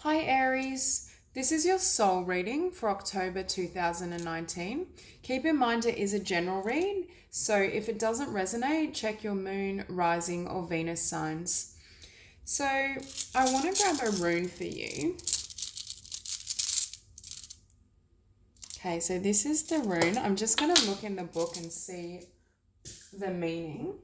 Hi Aries, this is your soul reading for October 2019. Keep in mind it is a general read, so if it doesn't resonate, check your moon, rising, or Venus signs. So I want to grab a rune for you. Okay, so this is the rune. I'm just going to look in the book and see the meaning.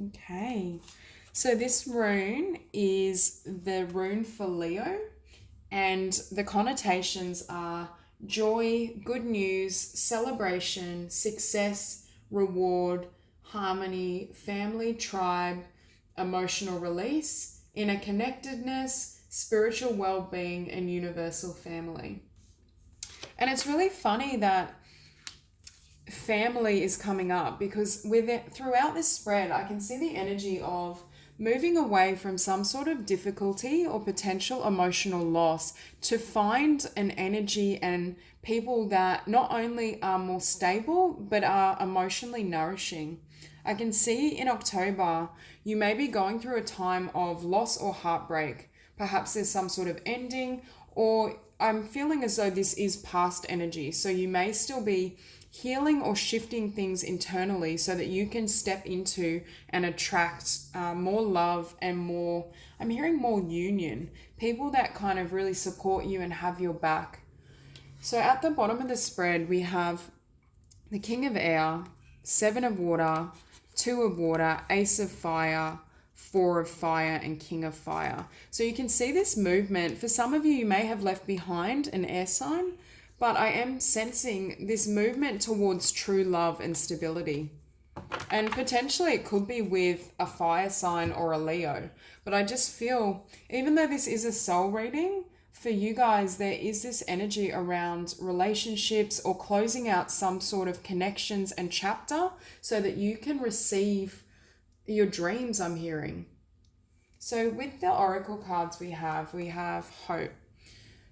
Okay, so this rune is the rune for Leo, and the connotations are joy, good news, celebration, success, reward, harmony, family, tribe, emotional release, inner connectedness, spiritual well-being, and universal family. And it's really funny that family is coming up because with it throughout this spread I can see the energy of moving away from some sort of difficulty or potential emotional loss to find an energy and people that not only are more stable but are emotionally nourishing. I can see in October you may be going through a time of loss or heartbreak. Perhaps there's some sort of ending, or I'm feeling as though this is past energy, so you may still be healing or shifting things internally so that you can step into and attract more love and more, I'm hearing more union, people that kind of really support you and have your back. So at the bottom of the spread, we have the King of Air, Seven of Water, Two of Water, Ace of Fire, Four of Fire, and King of Fire. So you can see this movement. For some of you, you may have left behind an air sign, but I am sensing this movement towards true love and stability. And potentially it could be with a fire sign or a Leo. But I just feel, even though this is a soul reading, for you guys, there is this energy around relationships or closing out some sort of connections and chapter so that you can receive your dreams, I'm hearing. So with the oracle cards we have hope.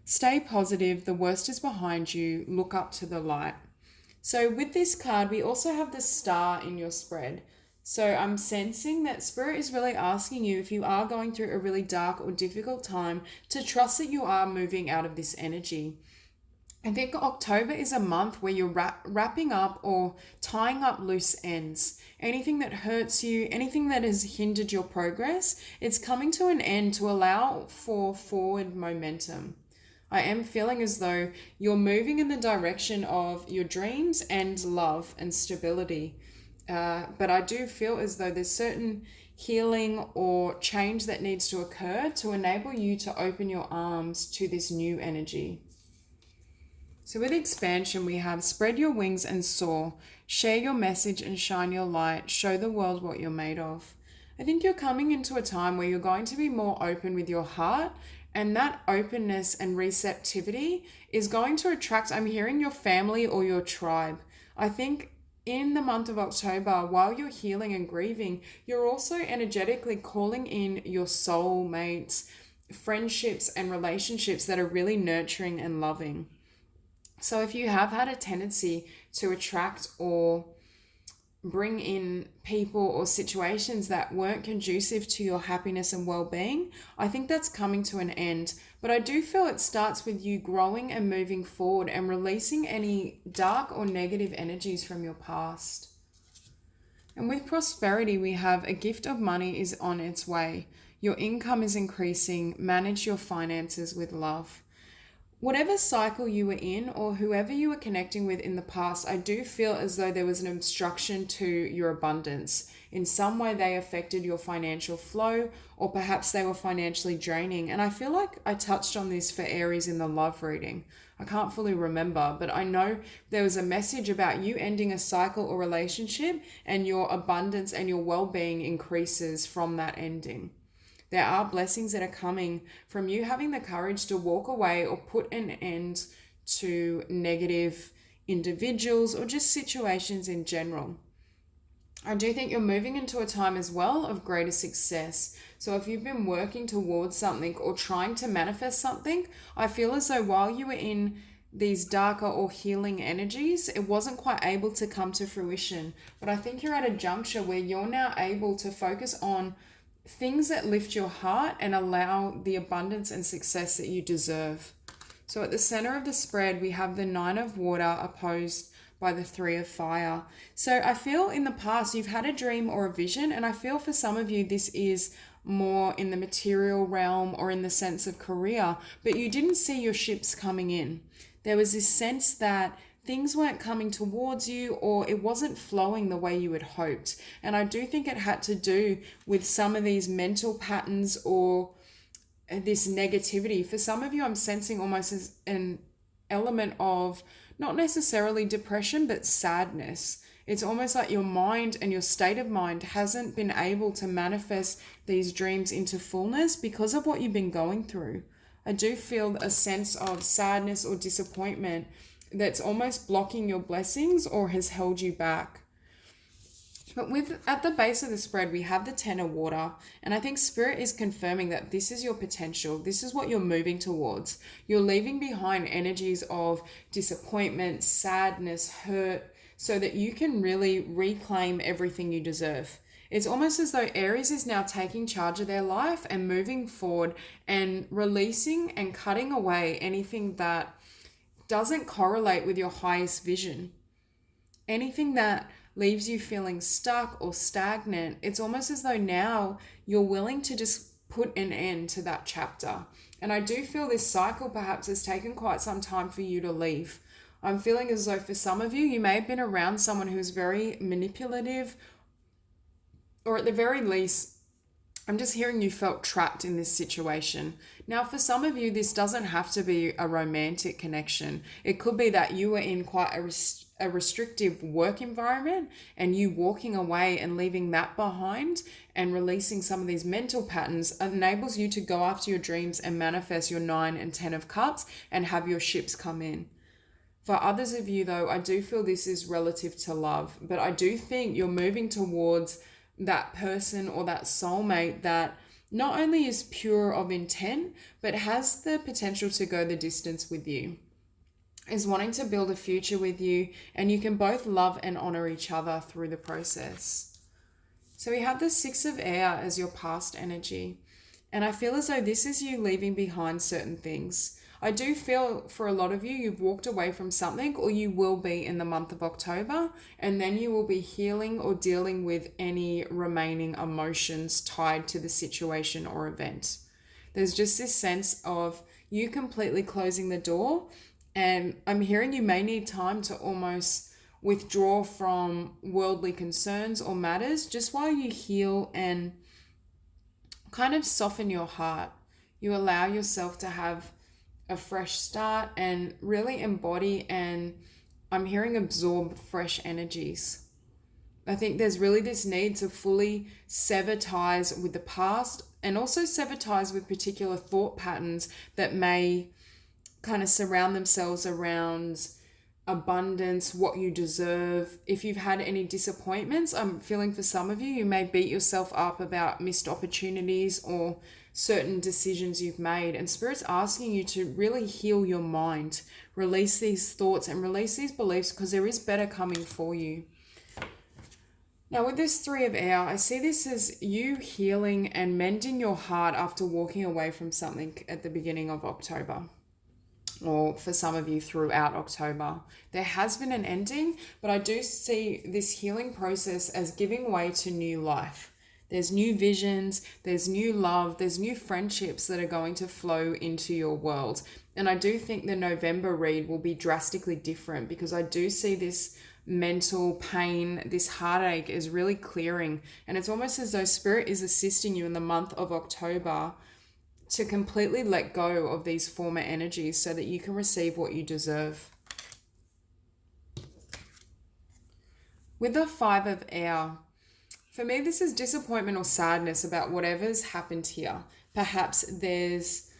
Stay positive, the worst is behind you, look up to the light. So with this card, we also have the star in your spread. So I'm sensing that Spirit is really asking you, if you are going through a really dark or difficult time, to trust that you are moving out of this energy. I think October is a month where you're wrapping up or tying up loose ends. Anything that hurts you, anything that has hindered your progress, it's coming to an end to allow for forward momentum. I am feeling as though you're moving in the direction of your dreams and love and stability. But I do feel as though there's certain healing or change that needs to occur to enable you to open your arms to this new energy. So with expansion, we have spread your wings and soar, share your message and shine your light, show the world what you're made of. I think you're coming into a time where you're going to be more open with your heart, and that openness and receptivity is going to attract, I'm hearing, your family or your tribe. I think in the month of October, while you're healing and grieving, you're also energetically calling in your soul mates, friendships and relationships that are really nurturing and loving. So if you have had a tendency to attract or bring in people or situations that weren't conducive to your happiness and well-being, I think that's coming to an end. But I do feel it starts with you growing and moving forward and releasing any dark or negative energies from your past. And with prosperity, we have a gift of money is on its way. Your income is increasing. Manage your finances with love. Whatever cycle you were in or whoever you were connecting with in the past, I do feel as though there was an obstruction to your abundance. In some way, they affected your financial flow, or perhaps they were financially draining. And I feel like I touched on this for Aries in the love reading. I can't fully remember, but I know there was a message about you ending a cycle or relationship and your abundance and your well-being increases from that ending. There are blessings that are coming from you having the courage to walk away or put an end to negative individuals or just situations in general. I do think you're moving into a time as well of greater success. So if you've been working towards something or trying to manifest something, I feel as though while you were in these darker or healing energies, it wasn't quite able to come to fruition. But I think you're at a juncture where you're now able to focus on things that lift your heart and allow the abundance and success that you deserve. So at the center of the spread, we have the Nine of Water opposed by the Three of Fire. So I feel in the past you've had a dream or a vision, and I feel for some of you this is more in the material realm or in the sense of career, but you didn't see your ships coming in. There was this sense that things weren't coming towards you, or it wasn't flowing the way you had hoped. And I do think it had to do with some of these mental patterns or this negativity. For some of you, I'm sensing almost as an element of not necessarily depression, but sadness. It's almost like your mind and your state of mind hasn't been able to manifest these dreams into fullness because of what you've been going through. I do feel a sense of sadness or disappointment that's almost blocking your blessings or has held you back. But at the base of the spread, we have the Ten of Water, and I think Spirit is confirming that this is your potential. This is what you're moving towards. You're leaving behind energies of disappointment, sadness, hurt, so that you can really reclaim everything you deserve. It's almost as though Aries is now taking charge of their life and moving forward and releasing and cutting away anything that doesn't correlate with your highest vision. Anything that leaves you feeling stuck or stagnant, it's almost as though now you're willing to just put an end to that chapter. And I do feel this cycle perhaps has taken quite some time for you to leave. I'm feeling as though for some of you, you may have been around someone who's very manipulative, or at the very least, I'm just hearing you felt trapped in this situation. Now, for some of you, this doesn't have to be a romantic connection. It could be that you were in quite a restrictive work environment, and you walking away and leaving that behind and releasing some of these mental patterns enables you to go after your dreams and manifest your 9 and 10 of Cups and have your ships come in. For others of you, though, I do feel this is relative to love, but I do think you're moving towards that person or that soulmate that not only is pure of intent, but has the potential to go the distance with you, is wanting to build a future with you, and you can both love and honor each other through the process. So we have the Six of Air as your past energy, and I feel as though this is you leaving behind certain things. I do feel for a lot of you, you've walked away from something, or you will be in the month of October, and then you will be healing or dealing with any remaining emotions tied to the situation or event. There's just this sense of you completely closing the door, and I'm hearing you may need time to almost withdraw from worldly concerns or matters just while you heal and kind of soften your heart. You allow yourself to have a fresh start and really embody, and I'm hearing absorb fresh energies. I think there's really this need to fully sever ties with the past, and also sever ties with particular thought patterns that may kind of surround themselves around abundance, what you deserve. If you've had any disappointments, I'm feeling for some of you, you may beat yourself up about missed opportunities or certain decisions you've made, and Spirit's asking you to really heal your mind, release these thoughts and release these beliefs, because there is better coming for you. Now with this Three of Air, I see this as you healing and mending your heart after walking away from something at the beginning of October, or for some of you throughout October. There has been an ending, but I do see this healing process as giving way to new life. There's new visions, there's new love, there's new friendships that are going to flow into your world. And I do think the November read will be drastically different, because I do see this mental pain, this heartache is really clearing. And it's almost as though Spirit is assisting you in the month of October to completely let go of these former energies so that you can receive what you deserve. With the Five of Air, for me, this is disappointment or sadness about whatever's happened here. Perhaps there's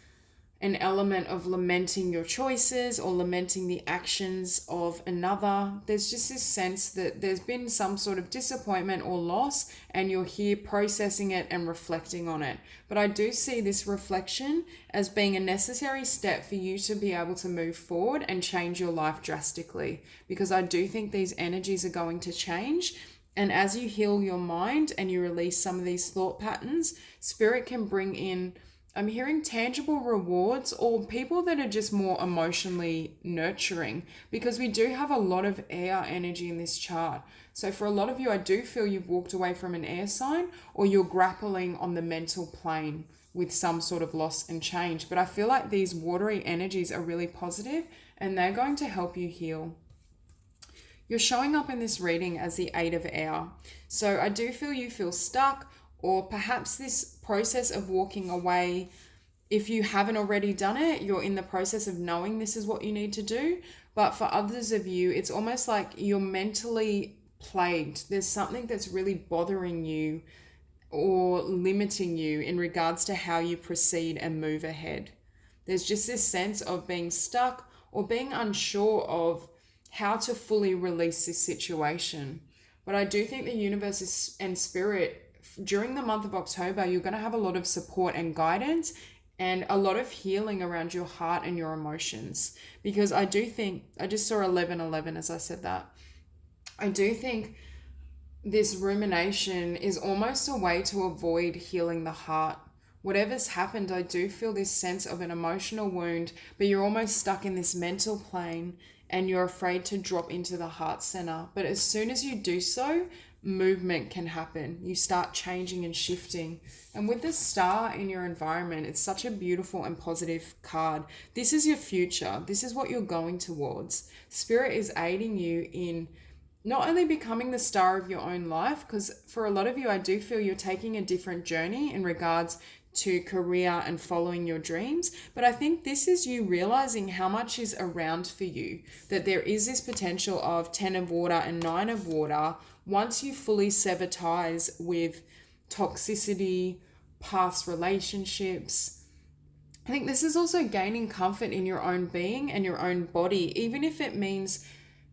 an element of lamenting your choices or lamenting the actions of another. There's just this sense that there's been some sort of disappointment or loss, and you're here processing it and reflecting on it. But I do see this reflection as being a necessary step for you to be able to move forward and change your life drastically, because I do think these energies are going to change. And as you heal your mind and you release some of these thought patterns, Spirit can bring in, I'm hearing tangible rewards or people that are just more emotionally nurturing, because we do have a lot of air energy in this chart. So for a lot of you, I do feel you've walked away from an air sign, or you're grappling on the mental plane with some sort of loss and change. But I feel like these watery energies are really positive and they're going to help you heal. You're showing up in this reading as the 8 of air. So I do feel you feel stuck, or perhaps this process of walking away, if you haven't already done it, you're in the process of knowing this is what you need to do. But for others of you, it's almost like you're mentally plagued. There's something that's really bothering you or limiting you in regards to how you proceed and move ahead. There's just this sense of being stuck or being unsure of how to fully release this situation. But I do think the universe and spirit, during the month of October, you're going to have a lot of support and guidance and a lot of healing around your heart and your emotions. Because I do think, I just saw 11:11 as I said that. I do think this rumination is almost a way to avoid healing the heart. Whatever's happened, I do feel this sense of an emotional wound, but you're almost stuck in this mental plane and you're afraid to drop into the heart center. But as soon as you do so, movement can happen. You start changing and shifting. And with the star in your environment, it's such a beautiful and positive card. This is your future. This is what you're going towards. Spirit is aiding you in not only becoming the star of your own life, because for a lot of you, I do feel you're taking a different journey in regards to career and following your dreams. But I think this is you realizing how much is around for you, that there is this potential of 10 of water and 9 of water once you fully sever ties with toxicity, past relationships. I think this is also gaining comfort in your own being and your own body, even if it means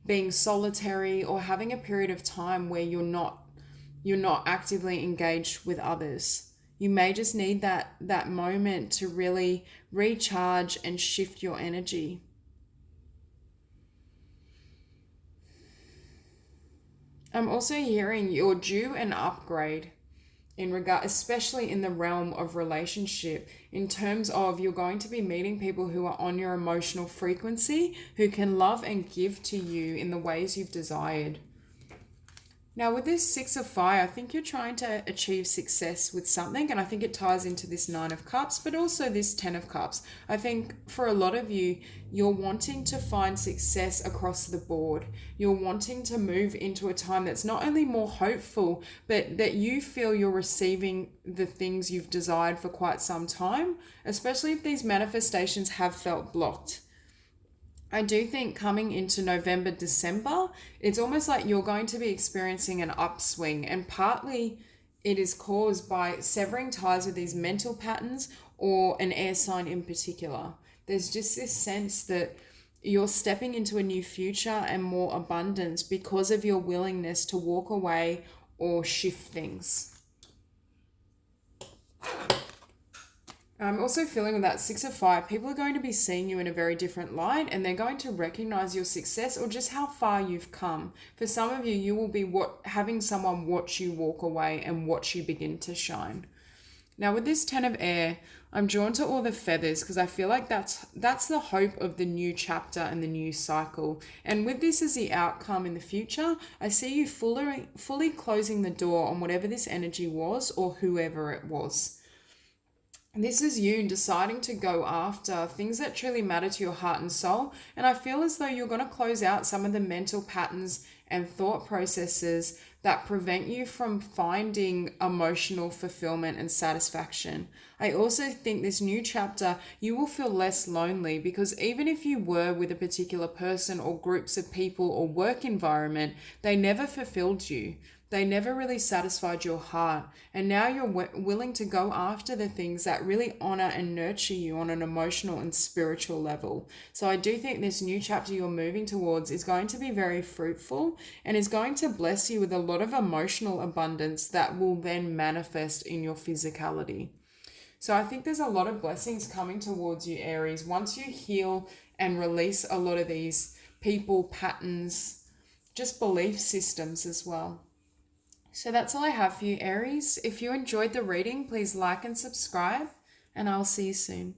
being solitary or having a period of time where you're not actively engaged with others. You may just need that moment to really recharge and shift your energy. I'm also hearing you're due an upgrade in regard, especially in the realm of relationship, in terms of you're going to be meeting people who are on your emotional frequency, who can love and give to you in the ways you've desired. Now with this 6 of fire, I think you're trying to achieve success with something, and I think it ties into this 9 of cups, but also this 10 of cups. I think for a lot of you, you're wanting to find success across the board. You're wanting to move into a time that's not only more hopeful, but that you feel you're receiving the things you've desired for quite some time, especially if these manifestations have felt blocked. I do think coming into November, December, it's almost like you're going to be experiencing an upswing, and partly it is caused by severing ties with these mental patterns or an air sign in particular. There's just this sense that you're stepping into a new future and more abundance because of your willingness to walk away or shift things. I'm also feeling with that 6 of fire, people are going to be seeing you in a very different light, and they're going to recognize your success or just how far you've come. For some of you, you will be having someone watch you walk away and watch you begin to shine. Now with this 10 of air, I'm drawn to all the feathers because I feel like that's the hope of the new chapter and the new cycle. And with this as the outcome in the future, I see you fully closing the door on whatever this energy was or whoever it was. This is you deciding to go after things that truly matter to your heart and soul. And I feel as though you're going to close out some of the mental patterns and thought processes that prevent you from finding emotional fulfillment and satisfaction. I also think this new chapter, you will feel less lonely, because even if you were with a particular person or groups of people or work environment, they never fulfilled you. They never really satisfied your heart. And now you're willing to go after the things that really honor and nurture you on an emotional and spiritual level. So I do think this new chapter you're moving towards is going to be very fruitful and is going to bless you with a lot of emotional abundance that will then manifest in your physicality. So I think there's a lot of blessings coming towards you, Aries, once you heal and release a lot of these people, patterns, just belief systems as well. So that's all I have for you, Aries. If you enjoyed the reading, please like and subscribe, and I'll see you soon.